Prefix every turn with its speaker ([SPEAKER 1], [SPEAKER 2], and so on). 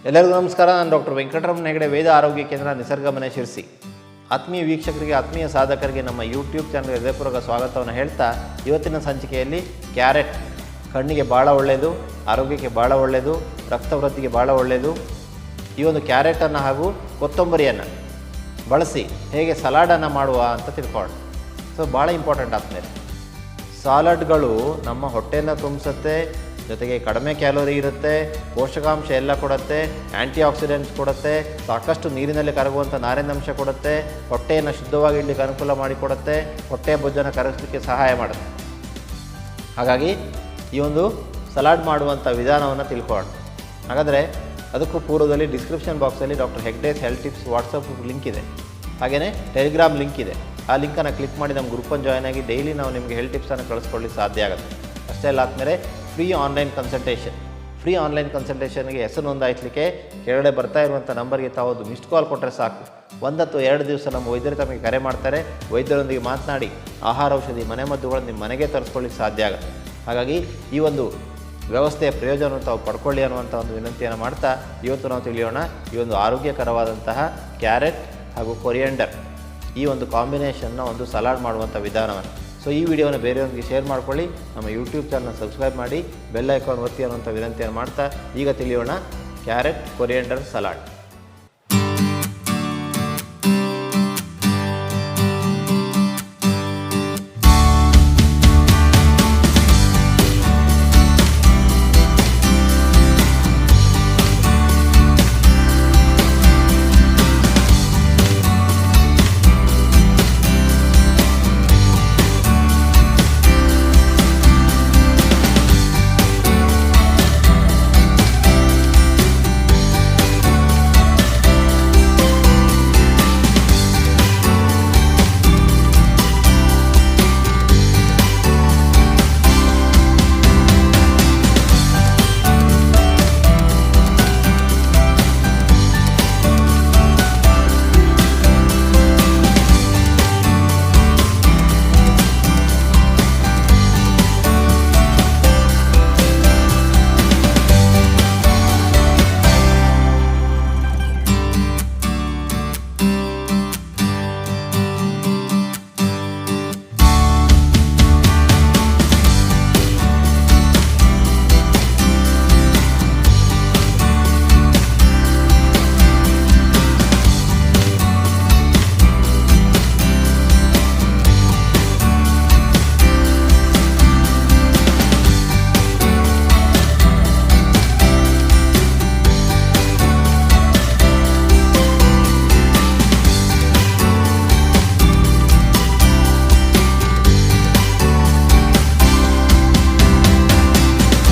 [SPEAKER 1] ಎಲ್ಲರಿಗೂ ನಮಸ್ಕಾರ. ನಾನು ಡಾಕ್ಟರ್ ವೆಂಕಟರಮಣ ಹೆಗಡೆ, ವೇದ ಆರೋಗ್ಯ ಕೇಂದ್ರ, ನಿಸರ್ಗ ಮನೆ, ಶಿರ್ಸಿ. ಆತ್ಮೀಯ ವೀಕ್ಷಕರಿಗೆ, ಆತ್ಮೀಯ ಸಾಧಕರಿಗೆ ನಮ್ಮ ಯೂಟ್ಯೂಬ್ ಚಾನಲ್ಗೆ ಹೃದಯಪೂರ್ವಕ ಸ್ವಾಗತವನ್ನು ಹೇಳ್ತಾ, ಇವತ್ತಿನ ಸಂಚಿಕೆಯಲ್ಲಿ ಕ್ಯಾರೆಟ್ ಕಣ್ಣಿಗೆ ಭಾಳ ಒಳ್ಳೆಯದು, ಆರೋಗ್ಯಕ್ಕೆ ಭಾಳ ಒಳ್ಳೆಯದು, ರಕ್ತವೃದ್ಧಿಗೆ ಭಾಳ ಒಳ್ಳೆಯದು. ಈ ಒಂದು ಕ್ಯಾರೆಟನ್ನು ಹಾಗೂ ಕೊತ್ತಂಬರಿಯನ್ನು ಬಳಸಿ ಹೇಗೆ ಸಲಾಡನ್ನು ಮಾಡುವ ಅಂತ ತಿಳ್ಕೊಳ್ಳೋಣ. ಸೊ ಭಾಳ ಇಂಪಾರ್ಟೆಂಟ್ ಆದಮೇಲೆ ಸಾಲಡ್ಗಳು ನಮ್ಮ ಹೊಟ್ಟೆಯನ್ನು ತುಂಬಿಸುತ್ತೆ, ಜೊತೆಗೆ ಕಡಿಮೆ ಕ್ಯಾಲೋರಿ ಇರುತ್ತೆ, ಪೋಷಕಾಂಶ ಎಲ್ಲ ಕೊಡುತ್ತೆ, ಆ್ಯಂಟಿ ಆಕ್ಸಿಡೆಂಟ್ಸ್ ಕೊಡುತ್ತೆ, ಸಾಕಷ್ಟು ನೀರಿನಲ್ಲಿ ಕರಗುವಂಥ ನಾರಿನಾಂಶ ಕೊಡುತ್ತೆ, ಹೊಟ್ಟೆಯನ್ನು ಶುದ್ಧವಾಗಿ ಇಡಲಿಕ್ಕೆ ಅನುಕೂಲ ಮಾಡಿಕೊಡುತ್ತೆ, ಹೊಟ್ಟೆಯ ಬೊಜ್ಜನ್ನು ಕರಗಿಸಲಿಕ್ಕೆ ಸಹಾಯ ಮಾಡುತ್ತೆ. ಹಾಗಾಗಿ ಈ ಒಂದು ಸಲಾಡ್ ಮಾಡುವಂಥ ವಿಧಾನವನ್ನು ತಿಳ್ಕೊಳ್ಳೋಣ. ಹಾಗಾದರೆ ಅದಕ್ಕೂ ಪೂರ್ವದಲ್ಲಿ ಡಿಸ್ಕ್ರಿಪ್ಷನ್ ಬಾಕ್ಸಲ್ಲಿ doctor Hegde's health tips WhatsApp link ಇದೆ, ಹಾಗೆಯೇ ಟೆಲಿಗ್ರಾಮ್ ಲಿಂಕ್ ಇದೆ. ಆ ಲಿಂಕನ್ನು ಕ್ಲಿಕ್ ಮಾಡಿ ನಮ್ಮ ಗ್ರೂಪನ್ನು ಜಾಯ್ನ್ ಆಗಿ ಡೈಲಿ ನಾವು ನಿಮಗೆ ಹೆಲ್ತ್ ಟಿಪ್ಸನ್ನು ಕಳಿಸ್ಕೊಳ್ಳಿಕ್ಕೆ ಸಾಧ್ಯ ಆಗುತ್ತೆ. ಅಷ್ಟೇ ಅಲ್ಲ, ಆದಮೇಲೆ ಫ್ರೀ ಆನ್ಲೈನ್ ಕನ್ಸಲ್ಟೇಷನ್ಗೆ ಹೆಸರು ನೋಂದಾಯಿಸಲಿಕ್ಕೆ ಕೆಳಗಡೆ ಬರ್ತಾ ಇರುವಂಥ ನಂಬರ್ಗೆ ತಾವು ಒಂದು ಮಿಸ್ಡ್ ಕಾಲ್ ಕೊಟ್ಟರೆ ಸಾಕು. 1 ಅಥವಾ 2 ದಿವಸ ನಮ್ಮ ವೈದ್ಯರು ತಮಗೆ ಕರೆ ಮಾಡ್ತಾರೆ. ವೈದ್ಯರೊಂದಿಗೆ ಮಾತನಾಡಿ ಆಹಾರ, ಔಷಧಿ, ಮನೆಮದ್ದುಗಳನ್ನು ನಿಮ್ಮ ಮನೆಗೆ ತರಿಸ್ಕೊಳ್ಳಿಕ್ಕೆ ಸಾಧ್ಯ ಆಗುತ್ತೆ. ಹಾಗಾಗಿ ಈ ಒಂದು ವ್ಯವಸ್ಥೆಯ ಪ್ರಯೋಜನವನ್ನು ತಾವು ಪಡ್ಕೊಳ್ಳಿ ಅನ್ನುವಂಥ ಒಂದು ವಿನಂತಿಯನ್ನು ಮಾಡ್ತಾ, ಇವತ್ತು ನಾವು ತಿಳಿಯೋಣ ಈ ಒಂದು ಆರೋಗ್ಯಕರವಾದಂತಹ ಕ್ಯಾರೆಟ್ ಹಾಗೂ ಕೊರಿಯಂಡರ್ ಈ ಒಂದು ಕಾಂಬಿನೇಷನ್ನ ಒಂದು ಸಲಾಡ್ ಮಾಡುವಂಥ ವಿಧಾನವನ್ನು. ಸೊ ಈ ವಿಡಿಯೋನ ಬೇರೆಯವರಿಗೆ ಶೇರ್ ಮಾಡ್ಕೊಳ್ಳಿ, ನಮ್ಮ ಯೂಟ್ಯೂಬ್ ಚಾನಲ್ನ ಸಬ್ಸ್ಕ್ರೈಬ್ ಮಾಡಿ, ಬೆಲ್ ಐಕಾನ್ ಒತ್ತಿ ಅನ್ನುವಂಥ ವಿನಂತಿಯನ್ನು ಮಾಡ್ತಾ, ಈಗ ತಿಳಿಯೋಣ ಕ್ಯಾರೆಟ್ ಕೊರಿಯಂಡರ್ ಸಲಾಡ್.